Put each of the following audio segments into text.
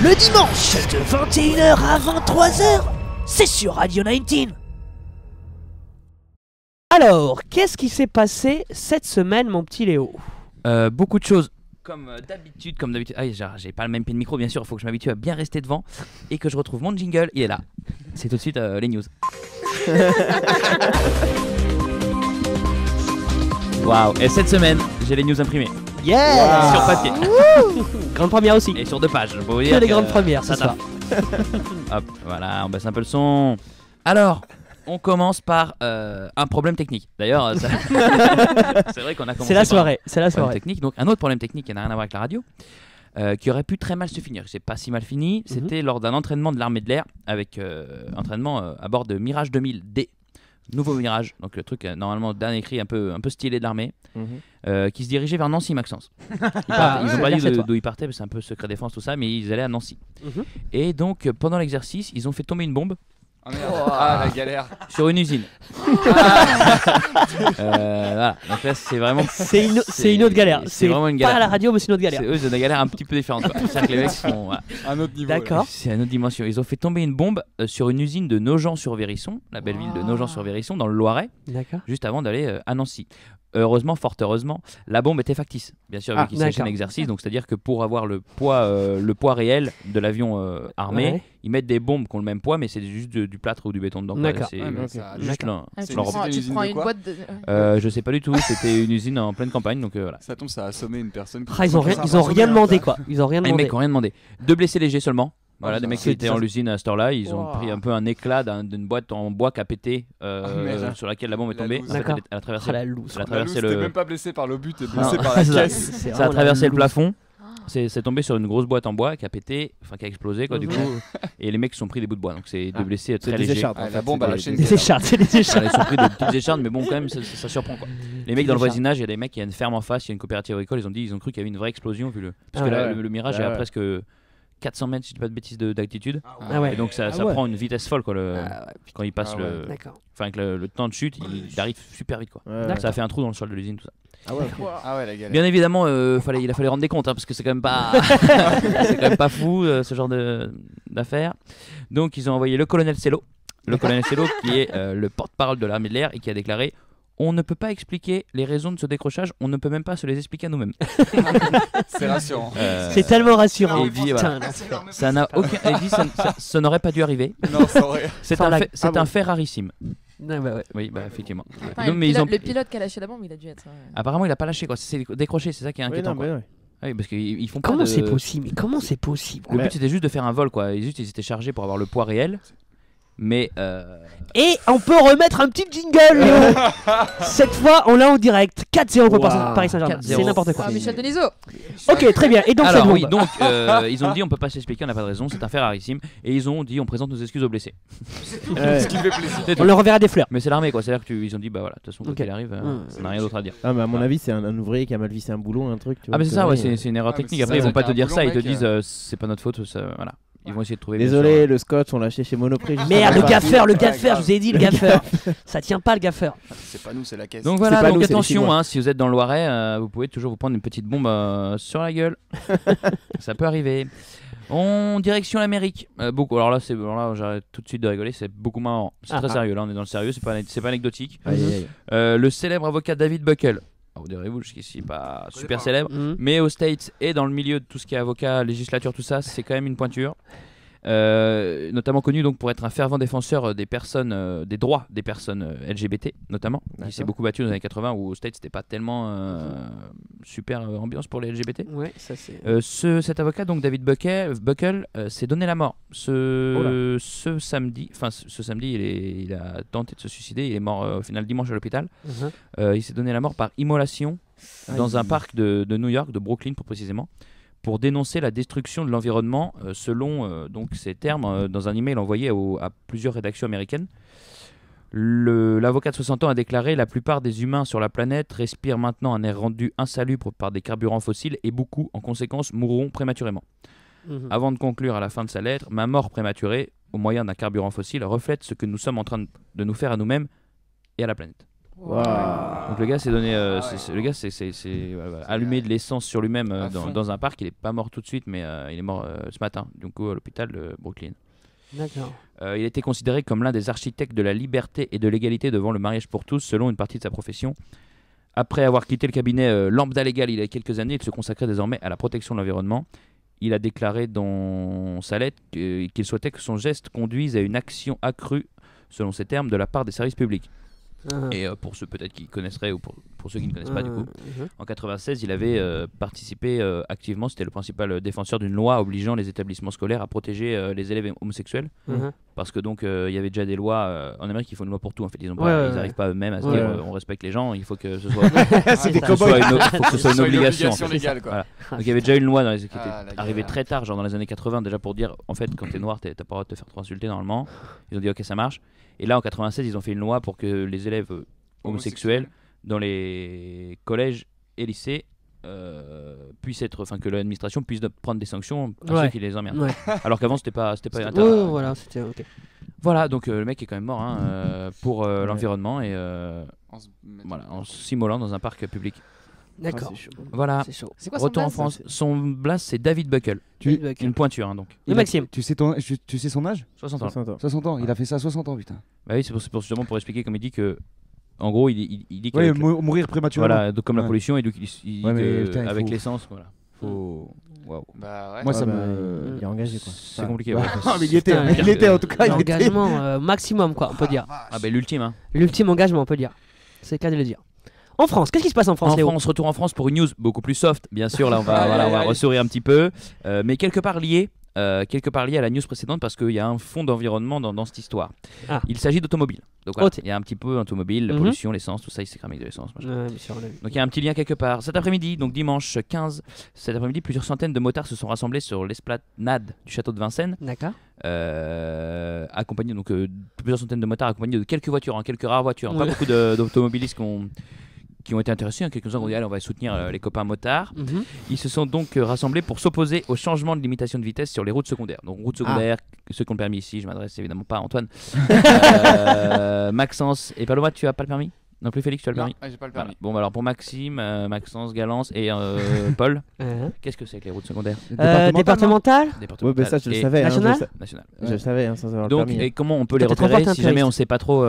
Le dimanche de 21h à 23h, c'est sur Radio 19. Alors, qu'est-ce qui s'est passé cette semaine, mon petit Léo? Beaucoup de choses. Comme d'habitude. Ah, j'ai pas le même pied de micro, bien sûr. Il faut que je m'habitue à bien rester devant et que je retrouve mon jingle. Il est là. C'est tout de suite les news. Waouh! Et cette semaine, j'ai les news imprimées. Yeah! Sur papier. Grande première aussi. Et sur 2 pages. Je peux vous Que dire les grandes premières, ça ce soir. Hop, voilà, on baisse un peu le son. Alors, on commence par un problème technique. D'ailleurs, c'est vrai qu'on a commencé. C'est la soirée. Problème technique. Donc, un autre problème technique qui n'a rien à voir avec la radio, qui aurait pu très mal se finir. C'est pas si mal fini. C'était lors d'un entraînement de l'armée de l'air, avec entraînement à bord de Mirage 2000D. Nouveau Mirage, donc le truc normalement d'un écrit un peu stylé de l'armée, qui se dirigeait vers Nancy, Maxence. Ils ont pas dit d'où ils partaient, c'est un peu secret défense tout ça, mais ils allaient à Nancy. Et donc pendant l'exercice, ils ont fait tomber une bombe. Oh merde. Ah, la galère. Sur une usine. Voilà. Donc là, c'est vraiment. C'est une autre galère. C'est vraiment une galère. Pas à la radio, mais c'est une autre galère. Eux, c'est des galères un petit peu différentes. C'est-à-dire que les mecs sont. Voilà. Un autre niveau. D'accord. C'est à une autre dimension. Ils ont fait tomber une bombe sur une usine de Nogent-sur-Vérisson, la belle ville de Nogent-sur-Vérisson, dans le Loiret, juste avant d'aller à Nancy. Heureusement, fort heureusement, la bombe était factice. Bien sûr, vu qu'il s'agit d'un exercice, donc c'est-à-dire que pour avoir le poids réel de l'avion armé, ils mettent des bombes qui ont le même poids, mais c'est juste du plâtre ou du béton dedans. D'accord. C'est juste là. Tu prends une boîte de... Je sais pas du tout. C'était une usine en pleine campagne, donc voilà. Ça tombe, ça a assommé une personne. Ils ont rien demandé, quoi. Ils ont rien demandé. Les mecs ont rien demandé. 2 blessés légers seulement. Voilà, des mecs qui étaient en l'usine à cette heure-là, ils ont pris un peu un éclat d'une boîte en bois qui a pété sur laquelle la bombe est tombée. D'accord. Elle a traversé, la loose. elle a traversé T'es le. même pas blessé par l'obus, t'es blessé par la caisse. Ça a traversé le plafond. C'est tombé sur une grosse boîte en bois qui a pété, enfin qui a explosé quoi du coup. Et les mecs se sont pris des bouts de bois, donc c'est 2 blessés très légers. La bombe à la chaîne. Des échardes, c'est des échardes. Ils se sont pris de petites échardes, mais bon quand même ça surprend quoi. Les mecs dans le voisinage, il y a des mecs, il y a une ferme en face, il y a une coopérative agricole, ils ont cru qu'il y avait une vraie explosion vu parce que là le Mirage est à presque 400 mètres, si je dis pas de bêtises, d'altitude. Et donc ça prend une vitesse folle quoi, quand il passe avec le temps de chute, il arrive super vite quoi. Ça a fait un trou dans le sol de l'usine tout ça. Ah ouais, la galère. Bien évidemment, il a fallu rendre des comptes parce que c'est quand même pas c'est quand même pas fou ce genre d'affaires. Donc ils ont envoyé le colonel Cello. Le colonel Cello qui est le porte-parole de l'armée de l'air et qui a déclaré: on ne peut pas expliquer les raisons de ce décrochage, on ne peut même pas se les expliquer à nous-mêmes. C'est rassurant. C'est tellement rassurant. Et il dit, voilà, ça n'a aucun. Il dit, ça n'aurait pas dû arriver. Non, ça aurait. C'est un fait rarissime. Oui, effectivement. Enfin, le pilote qui a lâché la bombe, il a dû être. Apparemment, il a pas lâché quoi. C'est décroché, c'est ça qui est inquiétant. Oui, parce qu'ils font Comment c'est possible? Comment c'est possible? Le but c'était juste de faire un vol quoi. Ils étaient chargés pour avoir le poids réel. Mais Et on peut remettre un petit jingle, Léo. Cette fois, on l'a en direct. 4-0 pour Paris Saint-Germain. C'est n'importe quoi. Michel Denisot. Ok, très bien. Et donc, alors oui, donc ils ont dit on peut pas s'expliquer, on n'a pas de raison, c'est un fait rarissime. Et ils ont dit on présente nos excuses aux blessés. Ce qui fait plaisir. On leur enverra des fleurs. Mais c'est l'armée quoi, c'est-à-dire qu'ils ont dit bah voilà, de toute façon quand il arrive, on n'a rien d'autre à dire. Ah mais à mon avis c'est un ouvrier qui a mal vissé un boulon, un truc. Ah mais c'est ça, ouais, c'est une erreur technique. Après ils vont pas te dire ça, ils te disent c'est pas notre faute, voilà. Ils vont essayer de trouver. Désolé, le scotch on l'a acheté chez Monoprix. Merde, le gaffeur, je vous ai dit, le gaffeur. Ça tient pas le gaffeur. C'est pas nous, c'est la caisse. Donc voilà, donc attention, si vous êtes dans le Loiret, vous pouvez toujours vous prendre une petite bombe sur la gueule. Ça peut arriver. En direction l'Amérique. Beaucoup. Alors là, j'arrête tout de suite de rigoler, c'est beaucoup moins marrant. C'est très sérieux, là on est dans le sérieux, c'est pas anecdotique. Le célèbre avocat David Buckle. Vous direz-vous, jusqu'ici pas super célèbre, mais aux States et dans le milieu de tout ce qui est avocat, législature, tout ça, c'est quand même une pointure. Notamment connu donc pour être un fervent défenseur des personnes, des droits des personnes LGBT notamment. Il s'est beaucoup battu dans les années 80 où aux States c'était pas tellement super ambiance pour les LGBT. Ouais, ça c'est. Cet avocat donc David Buckle s'est donné la mort ce samedi. Enfin ce samedi il a tenté de se suicider. Il est mort au final dimanche à l'hôpital. Il s'est donné la mort par immolation dans un parc de New York, de Brooklyn pour précisément, pour dénoncer la destruction de l'environnement, selon donc ces termes, dans un email envoyé à plusieurs rédactions américaines. L'avocat de 60 ans a déclaré: la plupart des humains sur la planète respirent maintenant un air rendu insalubre par des carburants fossiles et beaucoup, en conséquence, mourront prématurément. Avant de conclure à la fin de sa lettre: ma mort prématurée, au moyen d'un carburant fossile, reflète ce que nous sommes en train de nous faire à nous-mêmes et à la planète. Waouh. Donc le gars s'est donné, le gars s'est allumé de l'essence sur lui-même dans un parc. Il est pas mort tout de suite, mais il est mort ce matin, du coup à l'hôpital de Brooklyn. D'accord. Il a été considéré comme l'un des architectes de la liberté et de l'égalité devant le mariage pour tous, selon une partie de sa profession. Après avoir quitté le cabinet Lambda Legal il y a quelques années, il se consacrait désormais à la protection de l'environnement. Il a déclaré dans sa lettre qu'il souhaitait que son geste conduise à une action accrue, selon ses termes, de la part des services publics. Et pour ceux peut-être qui connaisseraient ou pour ceux qui ne connaissent pas du coup, en 96 il avait participé activement, c'était le principal défenseur d'une loi obligeant les établissements scolaires à protéger les élèves homosexuels, parce que donc il y avait déjà des lois en Amérique, il faut une loi pour tout en fait, ils n'arrivent pas eux-mêmes à se dire on respecte les gens, il faut que ce soit, une obligation légale, quoi. Voilà. Donc il y avait déjà une loi qui était arrivée très tard, genre dans les années 80 déjà, pour dire en fait quand t'es noir t'as pas le droit de te faire trop insulter normalement. Ils ont dit ok ça marche. Et là en 96 ils ont fait une loi pour que les élèves homosexuels dans les collèges et lycées puissent être, enfin que l'administration puisse prendre des sanctions à ceux qui les emmerdent. Alors qu'avant c'était pas interdit. Voilà, c'était ok. Voilà, donc le mec est quand même mort pour l'environnement et en s'immolant dans un parc public. D'accord. Voilà. C'est chaud. C'est quoi Retour en son France. Son blast c'est David Buckle. Une pointure donc. Et Maxime. Tu sais son âge? 60 ans. 60 ans. Il a fait ça à 60 ans, putain. Bah oui, c'est justement pour expliquer, comme il dit que en gros il dit que mourir prématurément. voilà, donc comme la pollution et donc il dit que putain, avec l'essence voilà. Waouh. Bah ouais. Moi ça Il est engagé quoi. C'est compliqué. Mais il était en tout cas. L'engagement maximum quoi, on peut dire. Ah bah l'ultime hein. L'ultime engagement, on peut dire. C'est le cas de le dire. En France, qu'est-ce qui se passe en France, Léo ? Retour en France pour une news beaucoup plus soft, bien sûr. Là, on va ressourire un petit peu, mais quelque part lié à la news précédente parce qu'il y a un fond d'environnement dans cette histoire. Il s'agit d'automobile. Donc voilà, il y a un petit peu automobile, la pollution, l'essence, tout ça, il s'est cramé de l'essence. Donc il y a un petit lien quelque part. Cet après-midi, donc dimanche 15, plusieurs centaines de motards se sont rassemblés sur l'esplanade du château de Vincennes. D'accord. Accompagnés donc plusieurs centaines de motards accompagnés de quelques voitures, quelques rares voitures, pas beaucoup d'automobilistes qui ont été intéressés, quelques-uns ont dit allez on va soutenir les copains motards. Ils se sont donc rassemblés pour s'opposer au changement de limitation de vitesse sur les routes secondaires. Donc routes secondaires, ceux qui ont le permis ici, je m'adresse évidemment pas à Antoine. Maxence et Paloma, tu as pas le permis? Non plus Félix, tu as le permis? Non, j'ai pas le permis. Bon bah alors pour Maxime, Maxence, Galance et Paul, qu'est-ce que c'est que les routes secondaires? Départementales. Ouais, bah ça je le savais. National. National. Je le savais sans avoir Donc le permis. et comment on peut les repérer si jamais on sait pas trop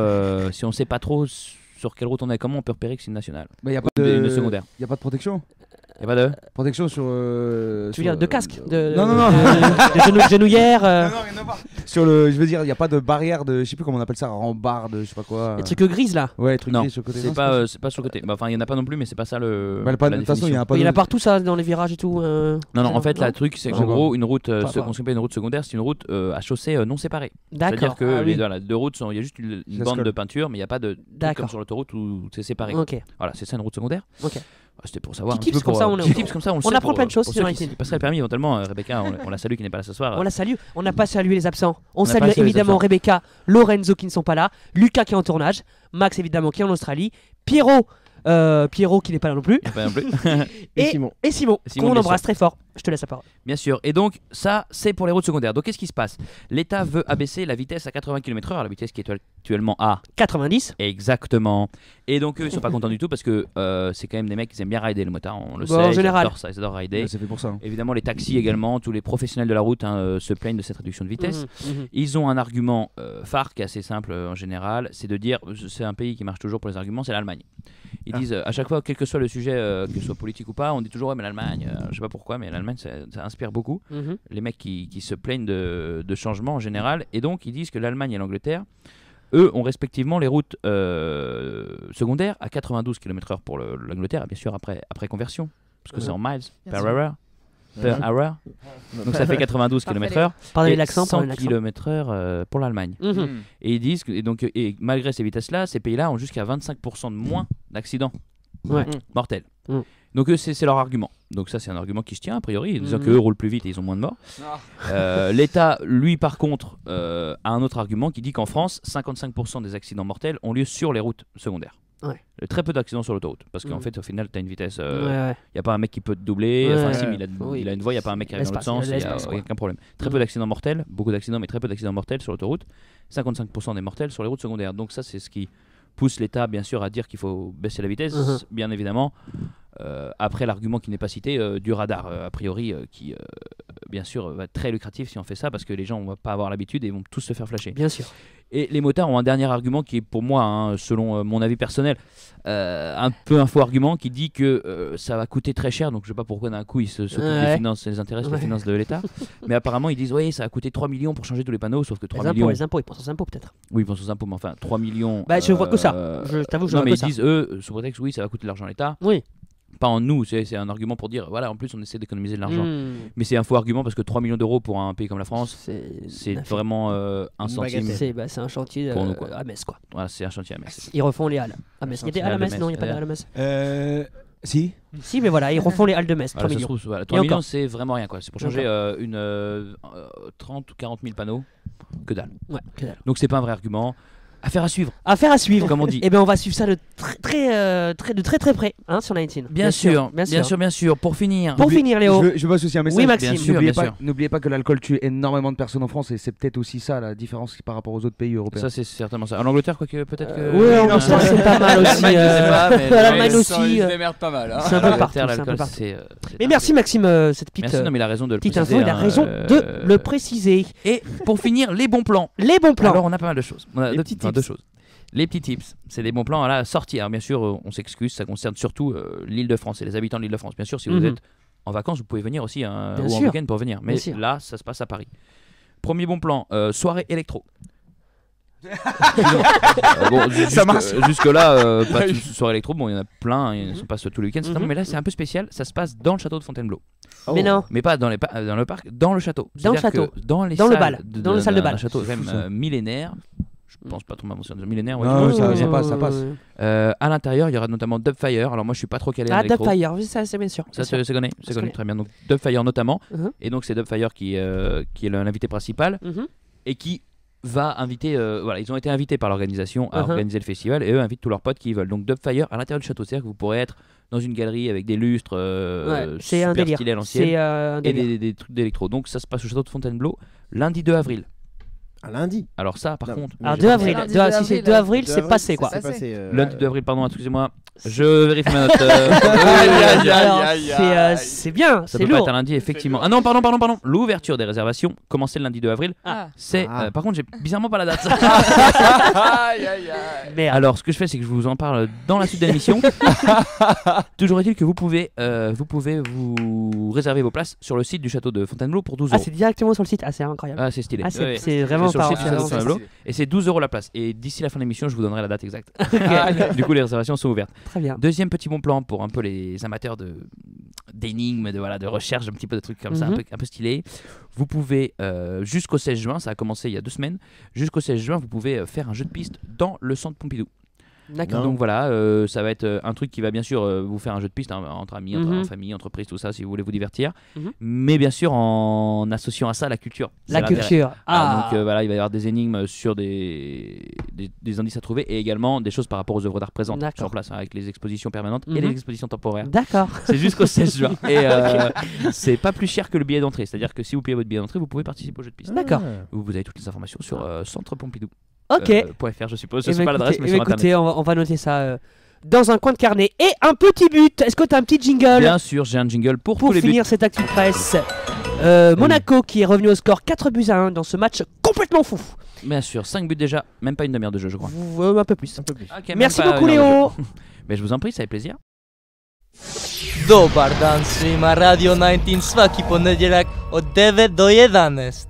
sur quelle route on est, comment on peut repérer que c'est une nationale? Il n'y a pas de secondaire. Il n'y a pas de protection? Il n'y a pas de protection sur. Tu veux dire de casque? Non. De genouillère. Non, rien à voir. Sur le. Je veux dire, il n'y a pas de barrière de. Je sais plus comment on appelle ça, rambarde, je sais pas quoi. Les trucs grises là? Ouais, les trucs non, gris sur le côté. C'est pas sur le côté. Enfin, il n'y en a pas non plus, mais c'est pas ça le. De toute façon, il y en a pas. Il y en a partout ça, dans les virages et tout. Non, en fait, le truc, c'est qu'en gros, une route, ce qu'on appelle une route secondaire, c'est une route à chaussée non séparée. D'accord. C'est-à-dire que les deux routes, il y a juste une bande de peinture, mais il n'y a pas de. Comme sur l'autoroute où c'est séparé. Voilà, c'est ça une route secondaire. Ok. C'était pour savoir. Petit tips comme ça, on apprend plein de choses. Il passerait le permis éventuellement. Rebecca, on la salue qui n'est pas là ce soir. On la salue. On n'a pas salué les absents. On salue évidemment Rebecca, Lorenzo qui ne sont pas là, Lucas qui est en tournage, Max évidemment qui est en Australie, Pierrot qui n'est pas là non plus. Et Simon qu'on embrasse très fort. Je te laisse la parole. Bien sûr. Et donc ça c'est pour les routes secondaires. Donc qu'est-ce qui se passe? L'État veut abaisser la vitesse à 80 km/h, la vitesse qui est actuellement à 90. Exactement. Et donc eux ils sont pas contents du tout parce que c'est quand même des mecs qui aiment bien rider le motard, on le sait. En général. Ils adorent rider. C'est fait pour ça. Évidemment les taxis également, tous les professionnels de la route se plaignent de cette réduction de vitesse. Ils ont un argument phare qui est assez simple en général, c'est de dire, c'est un pays qui marche toujours pour les arguments, c'est l'Allemagne. Ils disent à chaque fois, quel que soit le sujet, que ce soit politique ou pas, on dit toujours ouais mais l'Allemagne, je sais pas pourquoi, mais l'Allemagne ça inspire beaucoup les mecs qui se plaignent de changements en général, et donc ils disent que l'Allemagne et l'Angleterre, eux, ont respectivement les routes secondaires à 92 km/h pour l'Angleterre, bien sûr après conversion, parce que c'est en miles per hour. Donc ça fait 92 km/h et 100 km/h pour l'Allemagne. Et ils disent et malgré ces vitesses-là, ces pays-là ont jusqu'à 25% de moins d'accidents mortels. Donc eux, c'est leur argument. Donc ça, c'est un argument qui se tient a priori, disant qu'eux roulent plus vite et ils ont moins de morts. L'État, lui, par contre, a un autre argument qui dit qu'en France, 55% des accidents mortels ont lieu sur les routes secondaires. Très peu d'accidents sur l'autoroute, parce qu'en fait, au final, tu as une vitesse. Il n'y a pas un mec qui peut te doubler. Enfin, si, il a une voie, il n'y a pas un mec qui arrive dans l'autre sens. Il n'y a aucun problème. Très peu d'accidents mortels, beaucoup d'accidents, mais très peu d'accidents mortels sur l'autoroute. 55% des mortels sur les routes secondaires. Donc ça, c'est ce qui pousse l'État bien sûr à dire qu'il faut baisser la vitesse, bien évidemment. Après l'argument qui n'est pas cité du radar, a priori, qui bien sûr va être très lucratif si on fait ça, parce que les gens vont pas avoir l'habitude et vont tous se faire flasher. Bien sûr. Et les motards ont un dernier argument qui est pour moi, selon mon avis personnel, un peu un faux argument qui dit que ça va coûter très cher. Donc je sais pas pourquoi d'un coup ils s'occupent des finances, les intéresse les finances de l'État. Mais apparemment ils disent oui, ça va coûter 3 millions pour changer tous les panneaux, sauf que 3 millions. Les impôts, ils pensent aux impôts peut-être. Oui, ils pensent aux impôts, mais enfin 3 millions. Bah je vois que ça. Je t'avoue, je vois que ça. Non mais ils disent eux sous prétexte oui, ça va coûter de l'argent à l'État. Oui. Pas en nous, c'est un argument pour dire voilà, en plus on essaie d'économiser de l'argent. Mais c'est un faux argument parce que 3 millions d'euros pour un pays comme la France, c'est vraiment un centime. C'est un chantier pour nous, à Metz quoi. Voilà, c'est un chantier à Metz. Ils refont les halles à Metz. Il y a des halles à Metz? Non, il n'y a pas de halles à Metz. Si. Si, mais voilà, ils refont les halles de Metz. 3 millions. 3 millions, c'est vraiment rien quoi. C'est pour changer 30 ou 40 000 panneaux. Que dalle. Ouais, que dalle. Donc c'est pas un vrai argument. Affaire à suivre. Affaire à suivre, comme on dit. Et bien on va suivre ça de très près sur 19. Bien sûr. Pour finir, Léo. Je bosse aussi un message. Oui, Maxime. N'oubliez pas que l'alcool tue énormément de personnes en France et c'est peut-être aussi ça la différence par rapport aux autres pays européens. Ça c'est certainement ça. En Angleterre, quoique peut-être que. Oui, en Angleterre c'est pas mal aussi. L'Allemagne aussi. C'est un peu partout. Mais merci Maxime, cette petite. Merci, non mais il a raison de le préciser. Info, il a raison de le préciser. Et pour finir, les bons plans. Alors on a pas mal de choses. On a deux choses. Les petits tips, c'est des bons plans à la sortie. Alors bien sûr, on s'excuse, ça concerne surtout l'Île-de-France et les habitants de l'Île-de-France. Bien sûr, si vous êtes en vacances, vous pouvez venir aussi ou en week-end pour venir. Mais là, ça se passe à Paris. Premier bon plan, soirée électro. Jusque-là, pas de soirée électro. Bon, il y en a plein, ils se passent tous les week-ends. Mais là, c'est un peu spécial. Ça se passe dans le château de Fontainebleau. Mais non. Mais pas dans le parc, dans le château. Dans le château. Dans les salles, le bal. Dans le salle de bal. Un château même millénaire. Je pense pas trop mentionner de millénaire. Non, ça passe. À l'intérieur, il y aura notamment Dubfire. Alors moi, je suis pas trop calé en électro. Dubfire, ça c'est bien sûr. Ça c'est connu, très bien. Donc Dubfire notamment. Et donc c'est Dubfire qui est l'invité principal et qui va inviter. Ils ont été invités par l'organisation à organiser le festival et eux invitent tous leurs potes qui veulent. Donc Dubfire à l'intérieur du château, c'est-à-dire que vous pourrez être dans une galerie avec des lustres super stylés à l'ancienne et des trucs d'électro. Donc ça se passe au château de Fontainebleau lundi 2 avril. Un lundi. Alors ça par contre. Alors 2 avril. Si c'est 2 avril, c'est passé quoi. Lundi 2 avril, pardon, excusez-moi. Je vérifie ma note. C'est bien, ça c'est peut lourd. pas être un lundi effectivement. Ah non, pardon. L'ouverture des réservations commençait le lundi 2 avril. C'est par contre, j'ai bizarrement pas la date. Mais alors ce que je fais, c'est que je vous en parle dans la suite de l'émission. Toujours est-il que vous pouvez vous réserver vos places sur le site du château de Fontainebleau pour 12 €. Ah, c'est directement sur le site. Ah, c'est incroyable. Ah, c'est stylé. Ah, c'est vraiment sur le site du château de Fontainebleau et c'est 12 € la place. Et d'ici la fin de l'émission, je vous donnerai la date exacte. Du coup, les réservations sont ouvertes. Très bien. Deuxième petit bon plan pour un peu les amateurs d'énigmes, de recherche, un petit peu de trucs comme ça, un peu stylé. Vous pouvez, jusqu'au 16 juin, ça a commencé il y a 2 semaines, jusqu'au 16 juin, vous pouvez faire un jeu de piste dans le centre Pompidou. D'accord. Donc voilà, ça va être un truc qui va bien sûr vous faire un jeu de piste entre amis, en famille, entreprise, tout ça, si vous voulez vous divertir. Mais bien sûr en associant à ça la culture. La culture. Donc voilà, il va y avoir des énigmes sur des indices à trouver et également des choses par rapport aux œuvres d'art présentes sur place avec les expositions permanentes et les expositions temporaires. D'accord. C'est jusqu'au 16 juin. Et c'est pas plus cher que le billet d'entrée. C'est-à-dire que si vous payez votre billet d'entrée, vous pouvez participer au jeu de piste. D'accord. Vous avez toutes les informations sur Centre Pompidou. .fr je suppose, je sais pas l'adresse mais sur écoutez, on va noter ça dans un coin de carnet. Et un petit but, est-ce que tu as un petit jingle? Bien sûr, j'ai un jingle pour tous les buts. Finir cette actu presse. Monaco qui est revenu au score 4-1 dans ce match complètement fou. Bien sûr, 5 buts déjà, même pas une demi-heure de jeu je crois. Un peu plus. Okay, merci beaucoup Léo. Mais je vous en prie, ça fait plaisir. Dobar dan svima, Radio 19 svaki ponedeljak od 9 do 11.